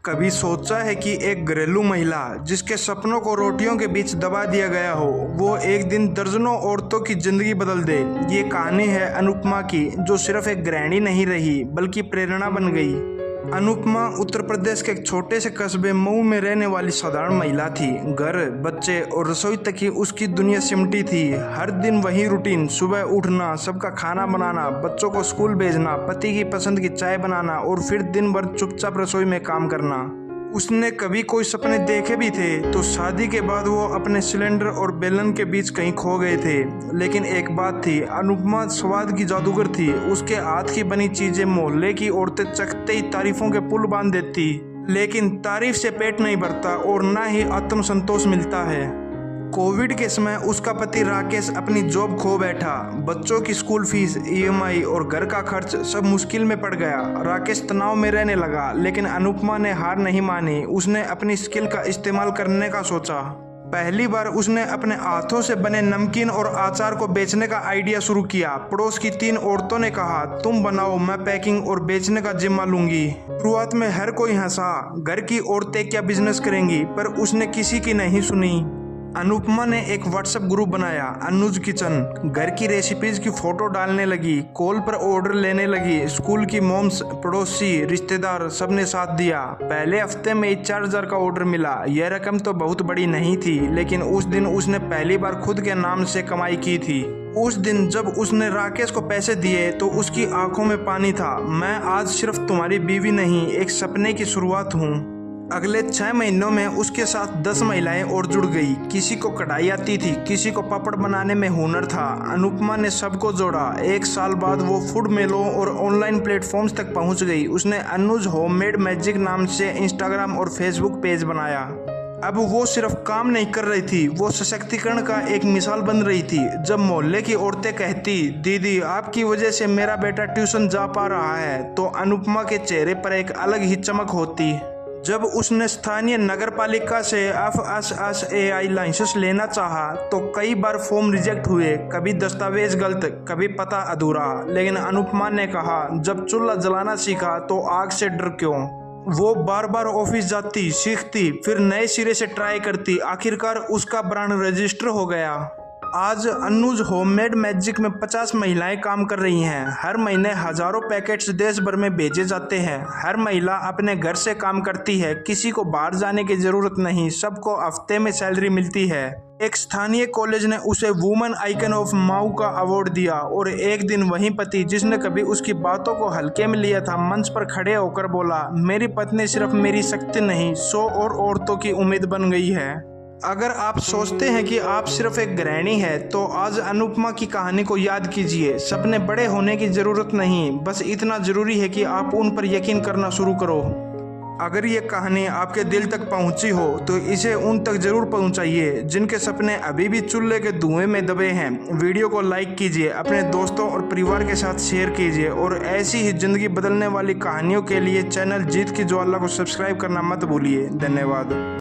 कभी सोचा है कि एक घरेलू महिला जिसके सपनों को रोटियों के बीच दबा दिया गया हो, वो एक दिन दर्जनों औरतों की जिंदगी बदल दे। ये कहानी है अनुपमा की, जो सिर्फ एक गृहिणी नहीं रही बल्कि प्रेरणा बन गई। अनुपमा उत्तर प्रदेश के एक छोटे से कस्बे मऊ में रहने वाली साधारण महिला थी। घर, बच्चे और रसोई तक ही उसकी दुनिया सिमटी थी। हर दिन वही रूटीन, सुबह उठना, सबका खाना बनाना, बच्चों को स्कूल भेजना, पति की पसंद की चाय बनाना और फिर दिन भर चुपचाप रसोई में काम करना। उसने कभी कोई सपने देखे भी थे तो शादी के बाद वो अपने सिलेंडर और बेलन के बीच कहीं खो गए थे। लेकिन एक बात थी, अनुपमा स्वाद की जादूगर थी। उसके हाथ की बनी चीजें मोहल्ले की औरतें चखते ही तारीफों के पुल बांध देती। लेकिन तारीफ से पेट नहीं भरता और ना ही आत्मसंतोष मिलता है। कोविड के समय उसका पति राकेश अपनी जॉब खो बैठा। बच्चों की स्कूल फीस, ईएमआई और घर का खर्च सब मुश्किल में पड़ गया। राकेश तनाव में रहने लगा, लेकिन अनुपमा ने हार नहीं मानी। उसने अपनी स्किल का इस्तेमाल करने का सोचा। पहली बार उसने अपने हाथों से बने नमकीन और अचार को बेचने का आइडिया शुरू किया। पड़ोस की 3 औरतों ने कहा, तुम बनाओ, मैं पैकिंग और बेचने का जिम्मा लूंगी। शुरुआत में हर कोई हंसा, घर की औरतें क्या बिजनेस करेंगी, पर उसने किसी की नहीं सुनी। अनुपमा ने एक व्हाट्सएप ग्रुप बनाया, अनुज किचन। घर की रेसिपीज की फोटो डालने लगी, कॉल पर ऑर्डर लेने लगी। स्कूल की मॉम्स, पड़ोसी, रिश्तेदार सबने साथ दिया। पहले हफ्ते में ही 4000 का ऑर्डर मिला। यह रकम तो बहुत बड़ी नहीं थी, लेकिन उस दिन उसने पहली बार खुद के नाम से कमाई की थी। उस दिन जब उसने राकेश को पैसे दिए तो उसकी आंखों में पानी था। मैं आज सिर्फ तुम्हारी बीवी नहीं, एक सपने की शुरुआत हूँ। अगले 6 महीनों में उसके साथ 10 महिलाएं और जुड़ गई। किसी को कढ़ाई आती थी, किसी को पापड़ बनाने में हुनर था। अनुपमा ने सबको जोड़ा। 1 साल बाद वो फूड मेलों और ऑनलाइन प्लेटफॉर्म्स तक पहुंच गई। उसने अनुज होममेड मैजिक नाम से इंस्टाग्राम और फेसबुक पेज बनाया। अब वो सिर्फ काम नहीं कर रही थी, वो सशक्तिकरण का एक मिसाल बन रही थी। जब मोहल्ले की औरतें कहती, दीदी आपकी वजह से मेरा बेटा ट्यूशन जा पा रहा है, तो अनुपमा के चेहरे पर एक अलग ही चमक होती। जब उसने स्थानीय नगर पालिका से FSSAI लाइसेंस लेना चाहा तो कई बार फॉर्म रिजेक्ट हुए, कभी दस्तावेज गलत, कभी पता अधूरा। लेकिन अनुपमा ने कहा, जब चूल्हा जलाना सीखा तो आग से डर क्यों। वो बार बार ऑफिस जाती, सीखती, फिर नए सिरे से ट्राई करती। आखिरकार उसका ब्रांड रजिस्टर हो गया। आज अनुज होममेड मैजिक में 50 महिलाएं काम कर रही हैं। हर महीने हजारों पैकेट्स देश भर में भेजे जाते हैं। हर महिला अपने घर से काम करती है, किसी को बाहर जाने की जरूरत नहीं, सबको हफ्ते में सैलरी मिलती है। एक स्थानीय कॉलेज ने उसे वुमेन आइकन ऑफ माऊ का अवार्ड दिया और एक दिन वही पति, जिसने कभी उसकी बातों को हल्के में लिया था, मंच पर खड़े होकर बोला, मेरी पत्नी सिर्फ मेरी शक्ति नहीं, 100 और औरतों की उम्मीद बन गई है। अगर आप सोचते हैं कि आप सिर्फ एक गृहिणी है, तो आज अनुपमा की कहानी को याद कीजिए। सपने बड़े होने की जरूरत नहीं, बस इतना जरूरी है कि आप उन पर यकीन करना शुरू करो। अगर ये कहानी आपके दिल तक पहुंची हो तो इसे उन तक जरूर पहुंचाइए जिनके सपने अभी भी चूल्हे के धुएं में दबे हैं। वीडियो को लाइक कीजिए, अपने दोस्तों और परिवार के साथ शेयर कीजिए और ऐसी ही जिंदगी बदलने वाली कहानियों के लिए चैनल जीत की ज्वाला को सब्सक्राइब करना मत भूलिए। धन्यवाद।